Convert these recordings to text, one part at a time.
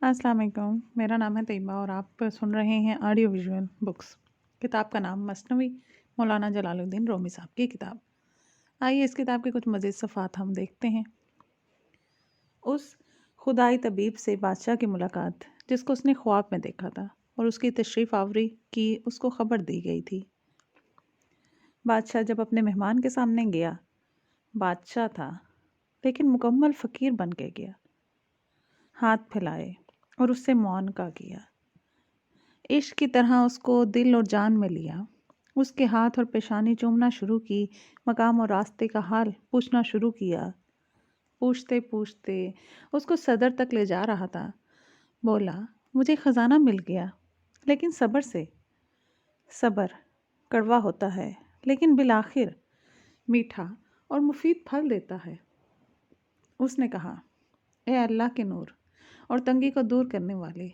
السلام علیکم، میرا نام ہے طیبہ اور آپ سن رہے ہیں آڈیو ویژول بکس۔ کتاب کا نام مثنوی، مولانا جلال الدین رومی صاحب کی کتاب۔ آئیے اس کتاب کے کچھ مزید صفحات ہم دیکھتے ہیں۔ اس خدائی طبیب سے بادشاہ کی ملاقات جس کو اس نے خواب میں دیکھا تھا اور اس کی تشریف آوری کی اس کو خبر دی گئی تھی۔ بادشاہ جب اپنے مہمان کے سامنے گیا، بادشاہ تھا لیکن مکمل فقیر بن کے گیا۔ ہاتھ پھیلائے اور اس سے معانقہ کیا۔ عشق کی طرح اس کو دل اور جان میں لیا۔ اس کے ہاتھ اور پیشانی چومنا شروع کی، مقام اور راستے کا حال پوچھنا شروع کیا۔ پوچھتے پوچھتے اس کو صدر تک لے جا رہا تھا۔ بولا، مجھے خزانہ مل گیا، لیکن صبر سے۔ صبر کڑوا ہوتا ہے لیکن بالآخر میٹھا اور مفید پھل دیتا ہے۔ اس نے کہا، اے اللہ کے نور اور تنگی کو دور کرنے والے،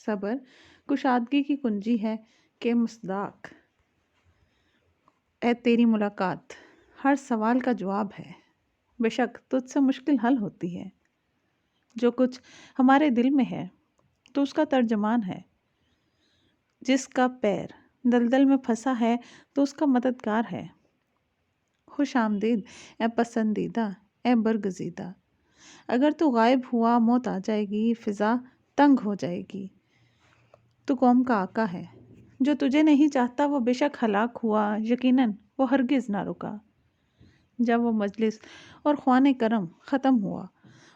صبر کشادگی کی کنجی ہے کہ مصداق، اے تیری ملاقات ہر سوال کا جواب ہے۔ بے شک تجھ سے مشکل حل ہوتی ہے۔ جو کچھ ہمارے دل میں ہے تو اس کا ترجمان ہے۔ جس کا پیر دلدل میں پھنسا ہے تو اس کا مددگار ہے۔ خوش آمدید اے پسندیدہ، اے برگزیدہ۔ اگر تو غائب ہوا موت آ جائے گی، فضا تنگ ہو جائے گی۔ تو قوم کا آقا ہے، جو تجھے نہیں چاہتا وہ بے شک ہلاک ہوا، یقیناً وہ ہرگز نہ رکا۔ جب وہ مجلس اور خوان کرم ختم ہوا،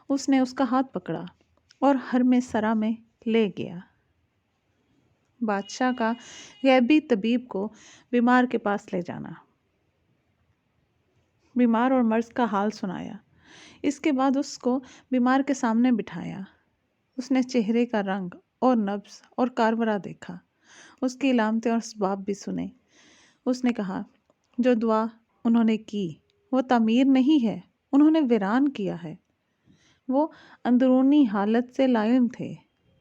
اس نے اس کا ہاتھ پکڑا اور حرم سرا میں لے گیا۔ بادشاہ کا غیبی طبیب کو بیمار کے پاس لے جانا۔ بیمار اور مرض کا حال سنایا۔ اس کے بعد اس کو بیمار کے سامنے بٹھایا۔ اس نے چہرے کا رنگ اور نبض اور کارورا دیکھا۔ اس کی علامتیں اور اسباب بھی سنے۔ اس نے کہا، جو دعا انہوں نے کی وہ تعمیر نہیں ہے، انہوں نے ویران کیا ہے۔ وہ اندرونی حالت سے لا علم تھے۔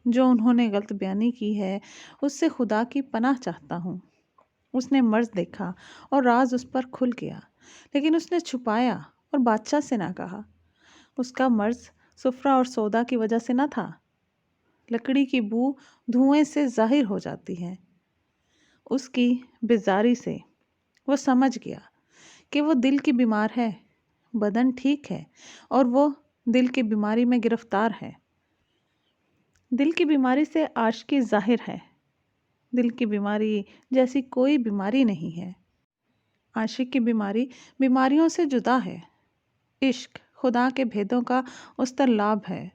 جو انہوں نے غلط بیانی کی ہے اس سے خدا کی پناہ چاہتا ہوں۔ اس نے مرض دیکھا اور راز اس پر کھل گیا، لیکن اس نے چھپایا اور بادشاہ سے نہ کہا۔ اس کا مرض سفرہ اور سودا کی وجہ سے نہ تھا۔ لکڑی کی بو دھوئیں سے ظاہر ہو جاتی ہے۔ اس کی بیزاری سے وہ سمجھ گیا کہ وہ دل کی بیمار ہے۔ بدن ٹھیک ہے اور وہ دل کی بیماری میں گرفتار ہے۔ دل کی بیماری سے عاشقی ظاہر ہے۔ دل کی بیماری جیسی کوئی بیماری نہیں ہے۔ عاشق کی بیماری بیماریوں سے جدا ہے۔ عشق خدا کے بھیدوں کا استرلاب ہے۔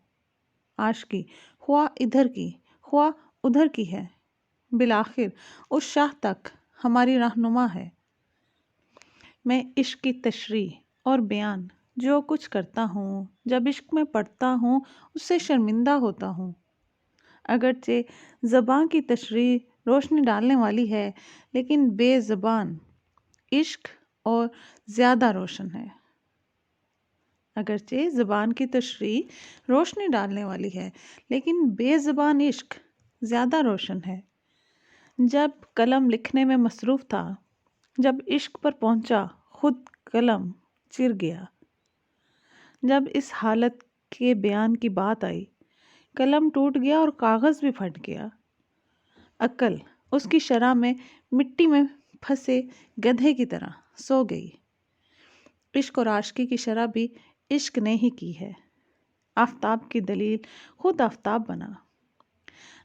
عاشقی خواہ ادھر کی خواہ ادھر کی ہے، بالآخر اس شاہ تک ہماری رہنما ہے۔ میں عشق کی تشریح اور بیان جو کچھ کرتا ہوں، جب عشق میں پڑھتا ہوں اس سے شرمندہ ہوتا ہوں۔ اگرچہ زبان کی تشریح روشنی ڈالنے والی ہے، لیکن بے زبان عشق اور زیادہ روشن ہے۔ اگرچہ زبان کی تشریح روشنی ڈالنے والی ہے، لیکن بے زبان عشق زیادہ روشن ہے۔ جب قلم لکھنے میں مصروف تھا، جب عشق پر پہنچا خود قلم چر گیا۔ جب اس حالت کے بیان کی بات آئی، قلم ٹوٹ گیا اور کاغذ بھی پھٹ گیا۔ عقل اس کی شرح میں مٹی میں پھنسے گدھے کی طرح سو گئی۔ عشق اور عاشقی کی شرح بھی عشق نے ہی کی ہے۔ آفتاب کی دلیل خود آفتاب بنا۔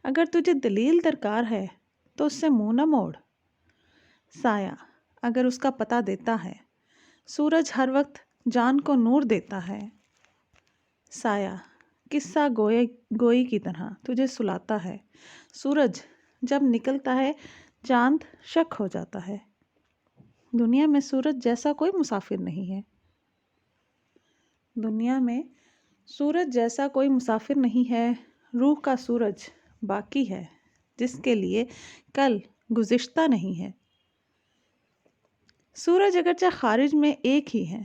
اگر تجھے دلیل درکار ہے تو اس سے منہ نہ موڑ۔ سایہ اگر اس کا پتہ دیتا ہے، سورج ہر وقت جان کو نور دیتا ہے۔ سایہ قصہ گوئی کی طرح تجھے سلاتا ہے۔ سورج جب نکلتا ہے چاند شک ہو جاتا ہے۔ دنیا میں سورج جیسا کوئی مسافر نہیں ہے۔ دنیا میں سورج جیسا کوئی مسافر نہیں ہے۔ روح کا سورج باقی ہے، جس کے لیے کل گزشتہ نہیں ہے۔ سورج اگرچہ خارج میں ایک ہی ہے،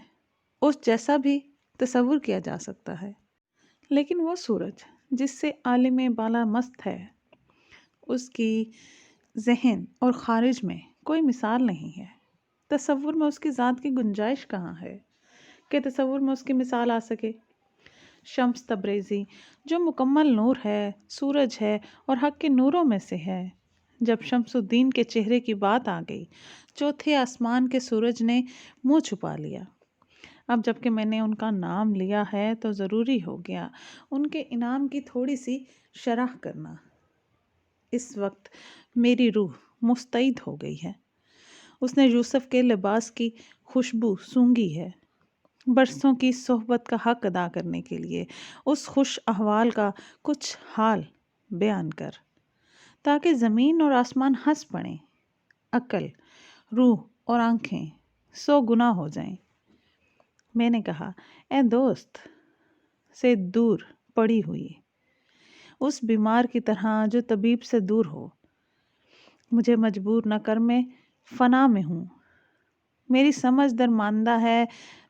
اس جیسا بھی تصور کیا جا سکتا ہے، لیکن وہ سورج جس سے عالم بالا مست ہے، اس کی ذہن اور خارج میں کوئی مثال نہیں ہے۔ تصور میں اس کی ذات کی گنجائش کہاں ہے کہ تصور میں اس کی مثال آ سکے؟ شمس تبریزی جو مکمل نور ہے، سورج ہے اور حق کے نوروں میں سے ہے۔ جب شمس الدین کے چہرے کی بات آ گئی، چوتھے آسمان کے سورج نے منہ چھپا لیا۔ اب جب کہ میں نے ان کا نام لیا ہے تو ضروری ہو گیا ان کے انعام کی تھوڑی سی شرح کرنا۔ اس وقت میری روح مستعد ہو گئی ہے۔ اس نے یوسف کے لباس کی خوشبو سونگھی ہے۔ برسوں کی صحبت کا حق ادا کرنے کے لیے اس خوش احوال کا کچھ حال بیان کر، تاکہ زمین اور آسمان ہنس پڑیں، عقل، روح اور آنکھیں 100 گنا ہو جائیں۔ میں نے کہا، اے دوست سے دور پڑی ہوئی، اس بیمار کی طرح جو طبیب سے دور ہو، مجھے مجبور نہ کر، میں فنا میں ہوں۔ میری سمجھ درماندہ ہے،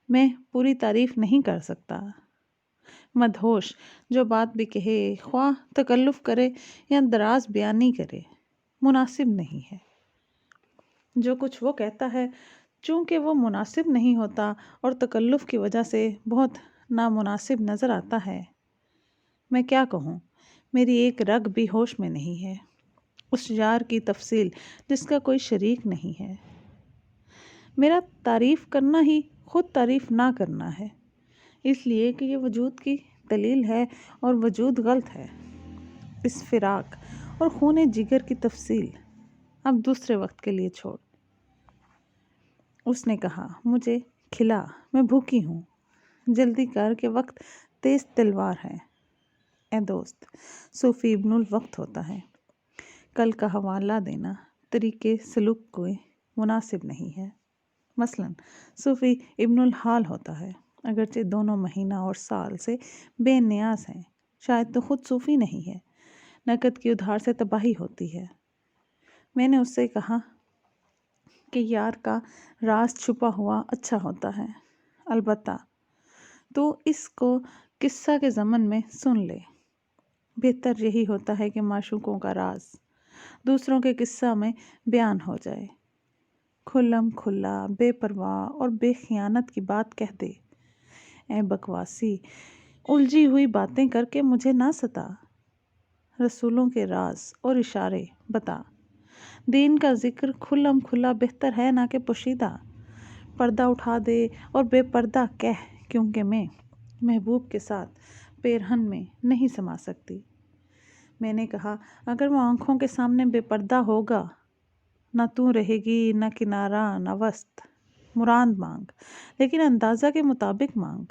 میں پوری تعریف نہیں کر سکتا۔ مدہوش جو بات بھی کہے، خواہ تکلف کرے یا دراز بیانی کرے، مناسب نہیں ہے۔ جو کچھ وہ کہتا ہے، چونکہ وہ مناسب نہیں ہوتا اور تکلف کی وجہ سے بہت نامناسب نظر آتا ہے، میں کیا کہوں، میری ایک رگ بھی ہوش میں نہیں ہے۔ اس یار کی تفصیل جس کا کوئی شریک نہیں ہے۔ میرا تعریف کرنا ہی خود تعریف نہ کرنا ہے، اس لیے کہ یہ وجود کی دلیل ہے اور وجود غلط ہے۔ اس فراق اور خون جگر کی تفصیل اب دوسرے وقت کے لیے چھوڑ۔ اس نے کہا، مجھے کھلا، میں بھوکی ہوں، جلدی کر کے وقت تیز تلوار ہے۔ اے دوست، صوفی ابن الوقت ہوتا ہے، کل کا حوالہ دینا طریقے سلوک کوئی مناسب نہیں ہے۔ مثلاً صوفی ابن الحال ہوتا ہے، اگرچہ دونوں مہینہ اور سال سے بے نیاز ہیں، شاید تو خود صوفی نہیں ہے، نقد کی ادھار سے تباہی ہوتی ہے۔ میں نے اس سے کہا کہ یار کا راز چھپا ہوا اچھا ہوتا ہے، البتہ تو اس کو قصہ کے ضمن میں سن لے۔ بہتر یہی ہوتا ہے کہ معشوقوں کا راز دوسروں کے قصہ میں بیان ہو جائے۔ کھلم کھلا، بے پرواہ اور بے خیانت کی بات کہہ دے۔ اے بکواسی، الجھی ہوئی باتیں کر کے مجھے نہ ستا، رسولوں کے راز اور اشارے بتا۔ دین کا ذکر کھلم کھلا بہتر ہے نہ کہ پوشیدہ۔ پردہ اٹھا دے اور بے پردہ کہہ، کیونکہ میں محبوب کے ساتھ پیرہن میں نہیں سما سکتی۔ میں نے کہا، اگر وہ آنکھوں کے سامنے بے پردہ ہوگا، نہ تو رہے گی، نہ کنارہ، نہ وسط۔ مراد مانگ، لیکن اندازہ کے مطابق مانگ۔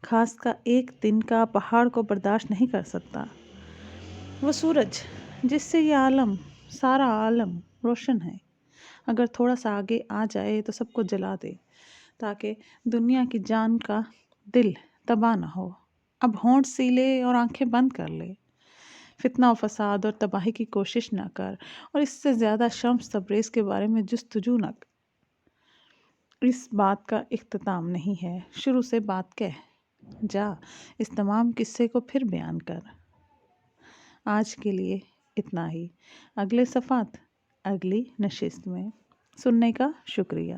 خاص کا ایک دن کا پہاڑ کو برداشت نہیں کر سکتا۔ وہ سورج جس سے یہ عالم، سارا عالم روشن ہے، اگر تھوڑا سا آگے آ جائے تو سب کو جلا دے، تاکہ دنیا کی جان کا دل تباہ نہ ہو۔ اب ہونٹ سی لے اور آنکھیں بند کر لے، فتنہ و فساد اور تباہی کی کوشش نہ کر، اور اس سے زیادہ شمس تبریز کے بارے میں جستجو نہ کر۔ اس بات کا اختتام نہیں ہے، شروع سے بات کہہ، جا اس تمام قصے کو پھر بیان کر۔ آج کے لیے اتنا ہی، اگلے صفحات اگلی نشست میں۔ سننے کا شکریہ۔